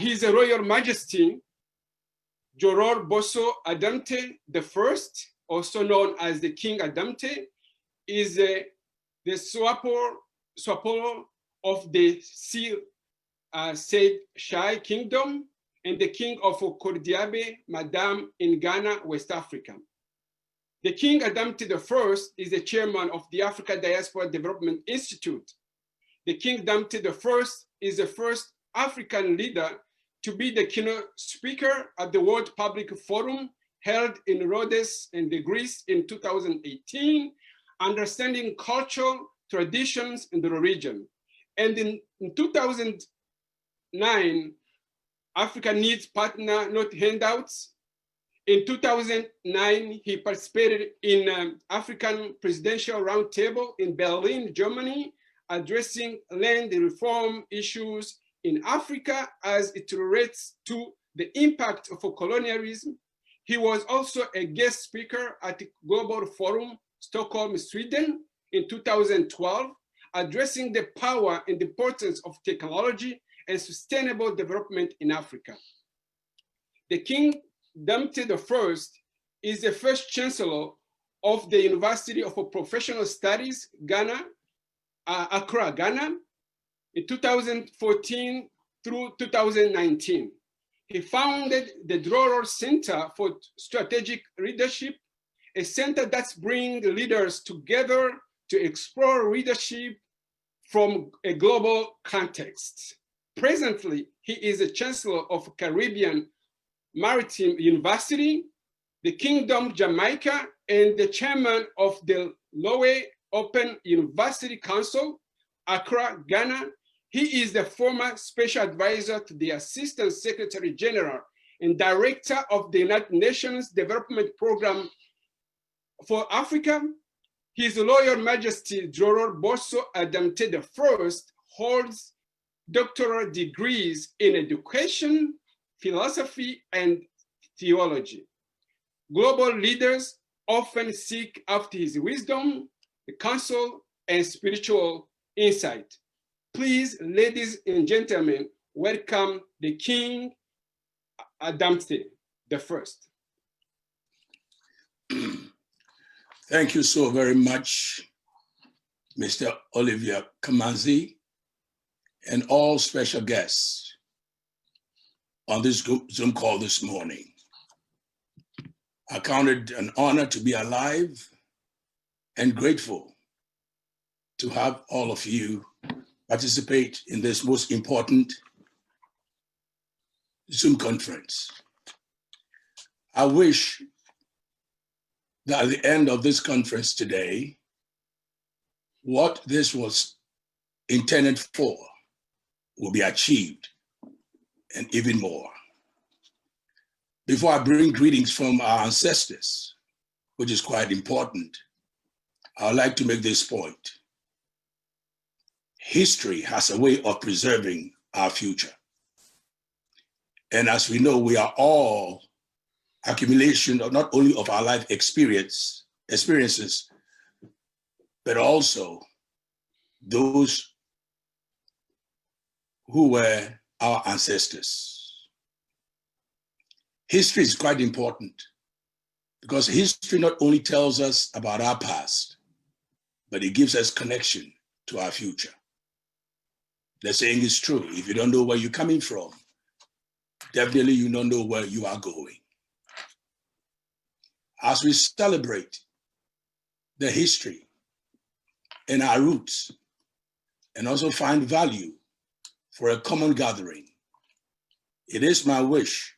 His Royal Majesty, Joror Bosso Adamtey I, also known as the King Adamtey, is the Swapolo of the Said Shai Kingdom and the King of Kordiabe Madam in Ghana, West Africa. The King Adamtey I is the chairman of the Africa Diaspora Development Institute. The King Adamtey I is the first African leader to be the keynote speaker at the World Public Forum held in Rhodes in Greece in 2018, understanding cultural traditions in the region. And in 2009, Africa Needs Partner, Not Handouts. In 2009, he participated in African Presidential Roundtable in Berlin, Germany, addressing land reform issues in Africa as it relates to the impact of colonialism. He was also a guest speaker at the Global Forum, Stockholm, Sweden, in 2012, addressing the power and importance of technology and sustainable development in Africa. The King Adamtey I is the first chancellor of the University of Professional Studies, Ghana, Accra, Ghana, in 2014 through 2019. He founded the Droro Center for Strategic Leadership, a center that's bringing leaders together to explore leadership from a global context. Presently, he is the Chancellor of Caribbean Maritime University, the Kingdom Jamaica, and the Chairman of the Lowe Open University Council, Accra, Ghana. He is the former Special Advisor to the Assistant Secretary General and Director of the United Nations Development Program for Africa. His Royal Majesty Joror Bosso Adamtey I holds doctoral degrees in education, philosophy, and theology. Global leaders often seek after his wisdom, counsel, and spiritual insight. Please, ladies and gentlemen, welcome the King Adamtey I. Thank you so very much, Mr. Olivier Kamanzi, and all special guests on this Zoom call this morning. I count it an honor to be alive and grateful to have all of you participate in this most important Zoom conference. I wish that at the end of this conference today, what this was intended for will be achieved and even more. Before I bring greetings from our ancestors, which is quite important, I would like to make this point. History has a way of preserving our future. And as we know, we are all accumulation of not only of our life experiences, but also those who were our ancestors. History is quite important because history not only tells us about our past, but it gives us connection to our future. The saying is true. If you don't know where you're coming from, definitely you don't know where you are going. As we celebrate the history and our roots, and also find value for a common gathering, it is my wish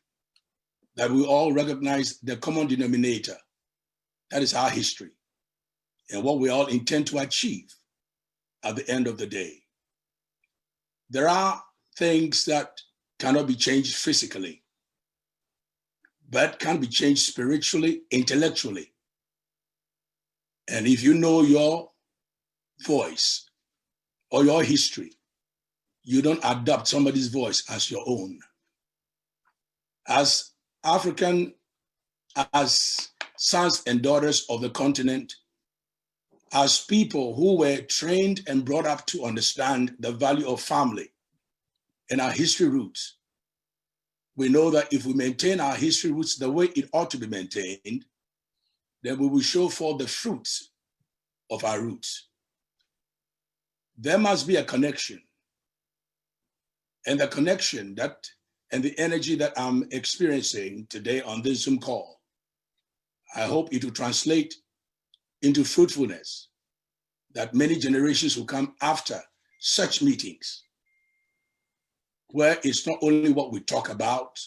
that we all recognize the common denominator, that is our history, and what we all intend to achieve at the end of the day. There are things that cannot be changed physically, but can be changed spiritually, intellectually. And if you know your voice or your history, you don't adopt somebody's voice as your own. As African, as sons and daughters of the continent, as people who were trained and brought up to understand the value of family and our history roots, we know that if we maintain our history roots the way it ought to be maintained, then we will show forth the fruits of our roots. There must be a connection. And the connection and the energy that I'm experiencing today on this Zoom call, I hope it will translate into fruitfulness, that many generations will come after such meetings, where it's not only what we talk about,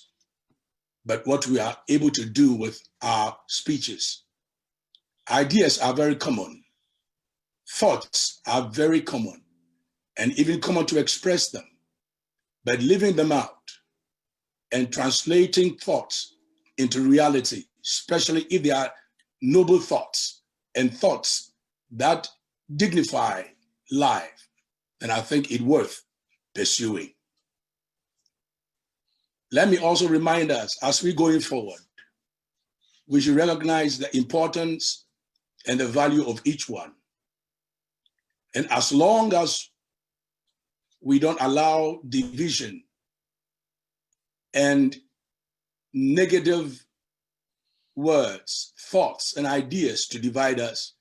but what we are able to do with our speeches. Ideas are very common. Thoughts are very common, and even common to express them. But living them out and translating thoughts into reality, especially if they are noble thoughts and thoughts that dignify life, then I think it's worth pursuing. Let me also remind us, as we're going forward, we should recognize the importance and the value of each one. And as long as we don't allow division and negative words, thoughts, and ideas to divide us,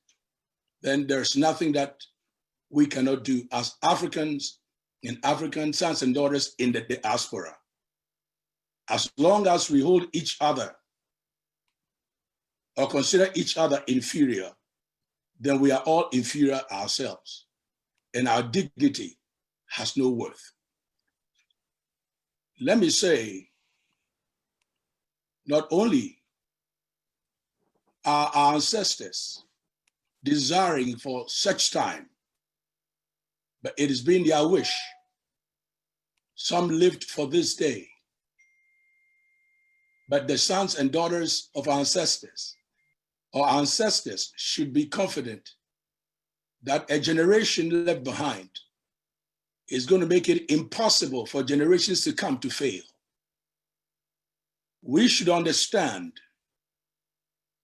then there's nothing that we cannot do as Africans and African sons and daughters in the diaspora. As long as we hold each other or consider each other inferior, then we are all inferior ourselves, and our dignity has no worth. Let me say, not only are our ancestors desiring for such time, but it has been their wish. Some lived for this day, but the sons and daughters of our ancestors, or our ancestors, should be confident that a generation left behind is going to make it impossible for generations to come to fail. We should understand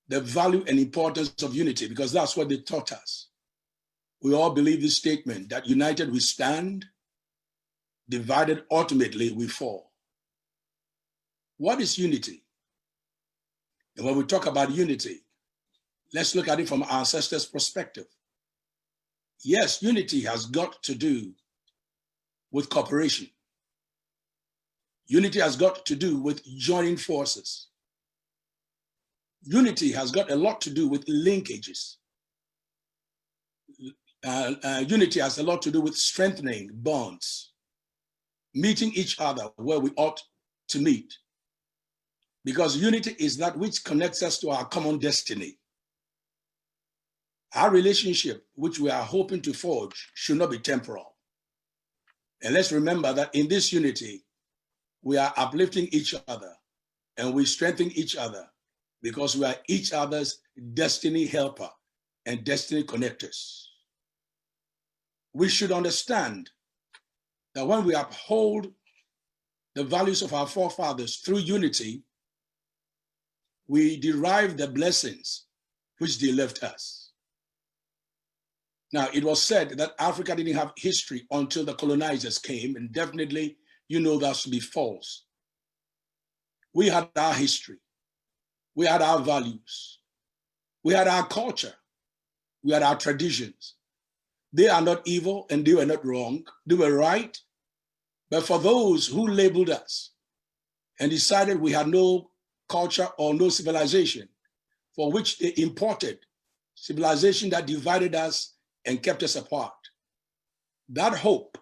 the value and importance of unity, because that's what they taught us. We all believe this statement that united we stand, divided ultimately we fall. What is unity? And when we talk about unity, let's look at it from our ancestors' perspective. Yes, unity has got to do with cooperation. Unity has got to do with joining forces. Unity has got a lot to do with linkages. Unity has a lot to do with strengthening bonds, meeting each other where we ought to meet. Because unity is that which connects us to our common destiny. Our relationship, which we are hoping to forge, should not be temporal. And let's remember that in this unity, we are uplifting each other and we strengthen each other because we are each other's destiny helper and destiny connectors. We should understand that when we uphold the values of our forefathers through unity, we derive the blessings which they left us. Now, it was said that Africa didn't have history until the colonizers came, and definitely, you know that to be false. We had our history. We had our values. We had our culture. We had our traditions. They are not evil and they were not wrong. They were right. But for those who labeled us and decided we had no culture or no civilization, for which they imported civilization that divided us and kept us apart, that hope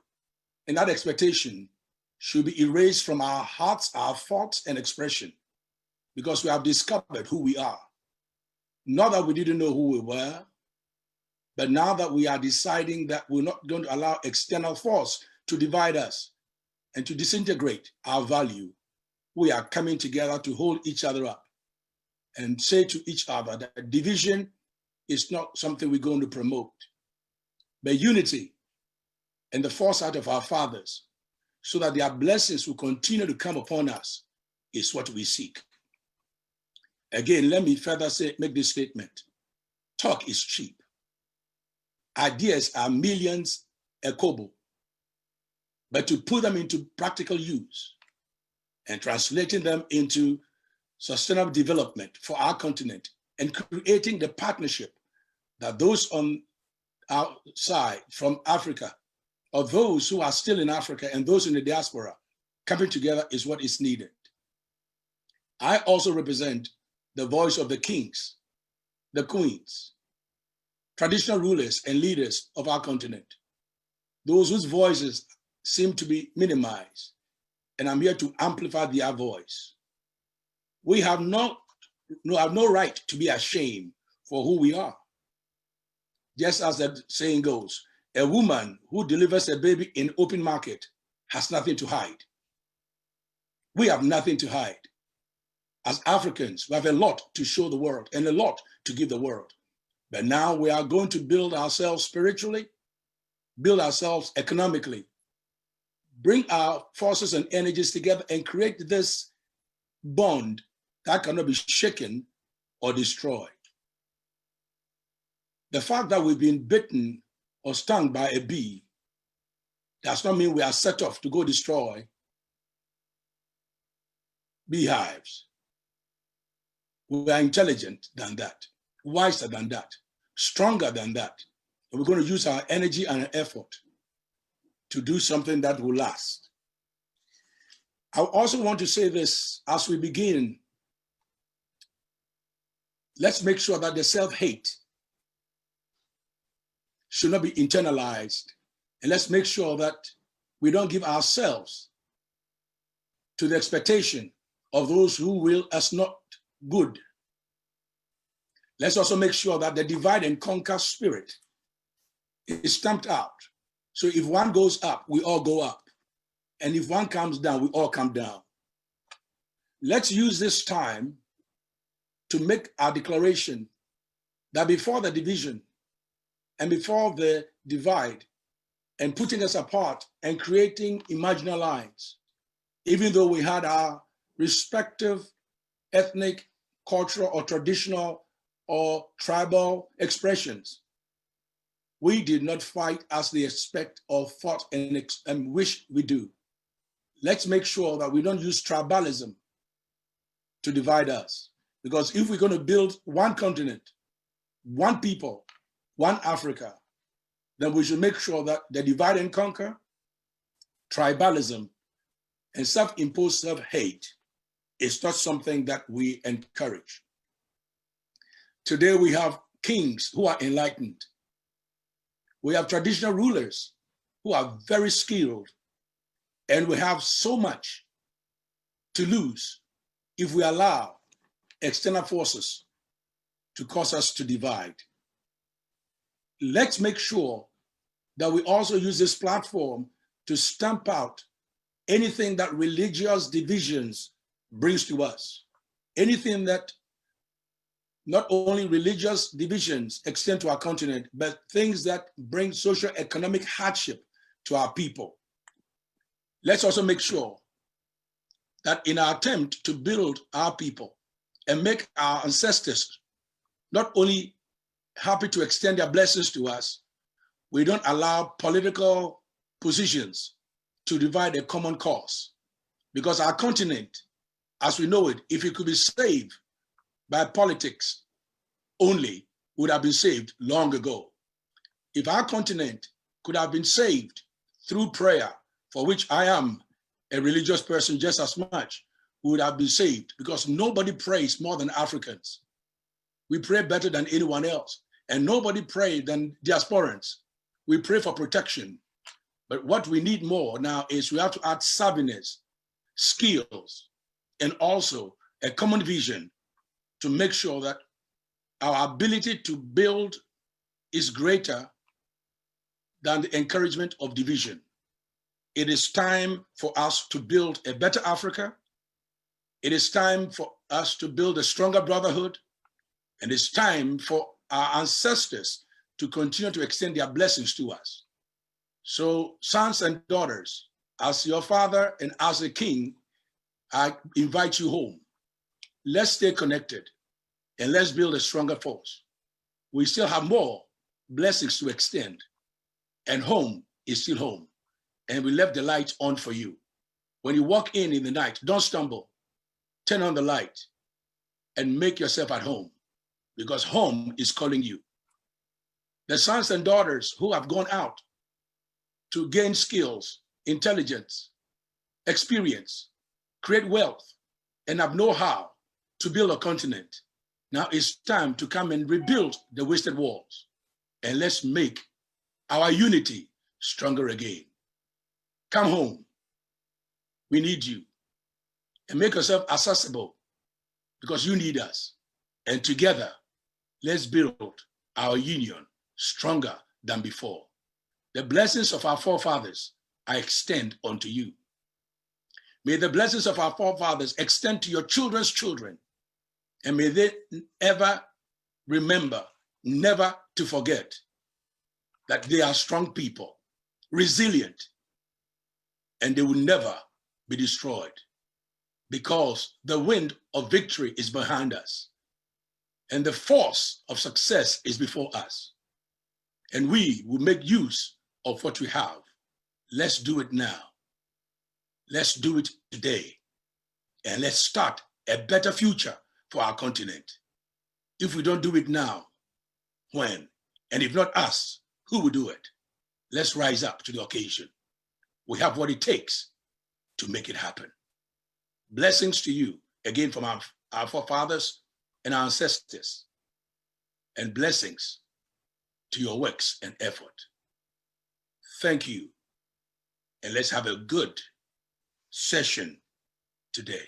and that expectation should be erased from our hearts, our thoughts, and expression, because we have discovered who we are. Not that we didn't know who we were, but now that we are deciding that we're not going to allow external force to divide us and to disintegrate our value, we are coming together to hold each other up and say to each other that division is not something we're going to promote, but unity and the foresight of our fathers, so that their blessings will continue to come upon us, is what we seek. Again, let me further make this statement. Talk is cheap. Ideas are millions a kobo, but to put them into practical use and translating them into sustainable development for our continent and creating the partnership that those on our side from Africa, or those who are still in Africa and those in the diaspora, coming together is what is needed. I also represent the voice of the kings, the queens, traditional rulers and leaders of our continent, those whose voices seem to be minimized, and I'm here to amplify their voice. We have no right to be ashamed for who we are. Just as the saying goes, a woman who delivers a baby in open market has nothing to hide. We have nothing to hide. As Africans, we have a lot to show the world and a lot to give the world. But now we are going to build ourselves spiritually, build ourselves economically, bring our forces and energies together and create this bond that cannot be shaken or destroyed. The fact that we've been bitten or stung by a bee does not mean we are set off to go destroy beehives. We are intelligent than that, wiser than that, stronger than that. And we're going to use our energy and our effort to do something that will last. I also want to say this as we begin. Let's make sure that the self-hate should not be internalized. And let's make sure that we don't give ourselves to the expectation of those who will us not good. Let's also make sure that the divide and conquer spirit is stamped out. So if one goes up, we all go up. And if one comes down, we all come down. Let's use this time to make our declaration that before the division and before the divide and putting us apart and creating imaginary lines, even though we had our respective ethnic, cultural, or traditional or tribal expressions, we did not fight as they expect or fought and wish we do. Let's make sure that we don't use tribalism to divide us. Because if we're going to build one continent, one people, one Africa, then we should make sure that the divide and conquer, tribalism, and self-imposed self-hate is not something that we encourage. Today we have kings who are enlightened. We have traditional rulers who are very skilled, and we have so much to lose if we allow external forces to cause us to divide. Let's make sure that we also use this platform to stamp out anything that religious divisions brings to us. Anything that not only religious divisions extend to our continent, but things that bring social economic hardship to our people. Let's also make sure that in our attempt to build our people and make our ancestors not only happy to extend their blessings to us, we don't allow political positions to divide a common cause. Because our continent, as we know it, if it could be saved by politics only, would have been saved long ago. If our continent could have been saved through prayer, for which I am a religious person just as much, we would have been saved, because nobody prays more than Africans. We pray better than anyone else, and nobody prays than diasporans. We pray for protection. But what we need more now is we have to add savviness, skills, and also a common vision to make sure that our ability to build is greater than the encouragement of division. It is time for us to build a better Africa. It is time for us to build a stronger brotherhood. And it's time for our ancestors to continue to extend their blessings to us. So, sons and daughters, as your father and as a king, I invite you home. Let's stay connected and let's build a stronger force. We still have more blessings to extend, and home is still home. And we left the light on for you. When you walk in the night, don't stumble. Turn on the light and make yourself at home, because home is calling you. The sons and daughters who have gone out to gain skills, intelligence, experience, create wealth, and have know-how to build a continent. Now it's time to come and rebuild the wasted walls, and let's make our unity stronger again. Come home. We need you. And make yourself accessible, because you need us. And together, let's build our union stronger than before. The blessings of our forefathers I extend unto you. May the blessings of our forefathers extend to your children's children. And may they ever remember, never to forget, that they are strong people, resilient, and they will never be destroyed, because the wind of victory is behind us and the force of success is before us. And we will make use of what we have. Let's do it now. Let's do it today. And let's start a better future for our continent. If we don't do it now, when? And if not us, who will do it? Let's rise up to the occasion. We have what it takes to make it happen. Blessings to you, again, from our forefathers and our ancestors. And blessings to your works and effort. Thank you. And let's have a good session today.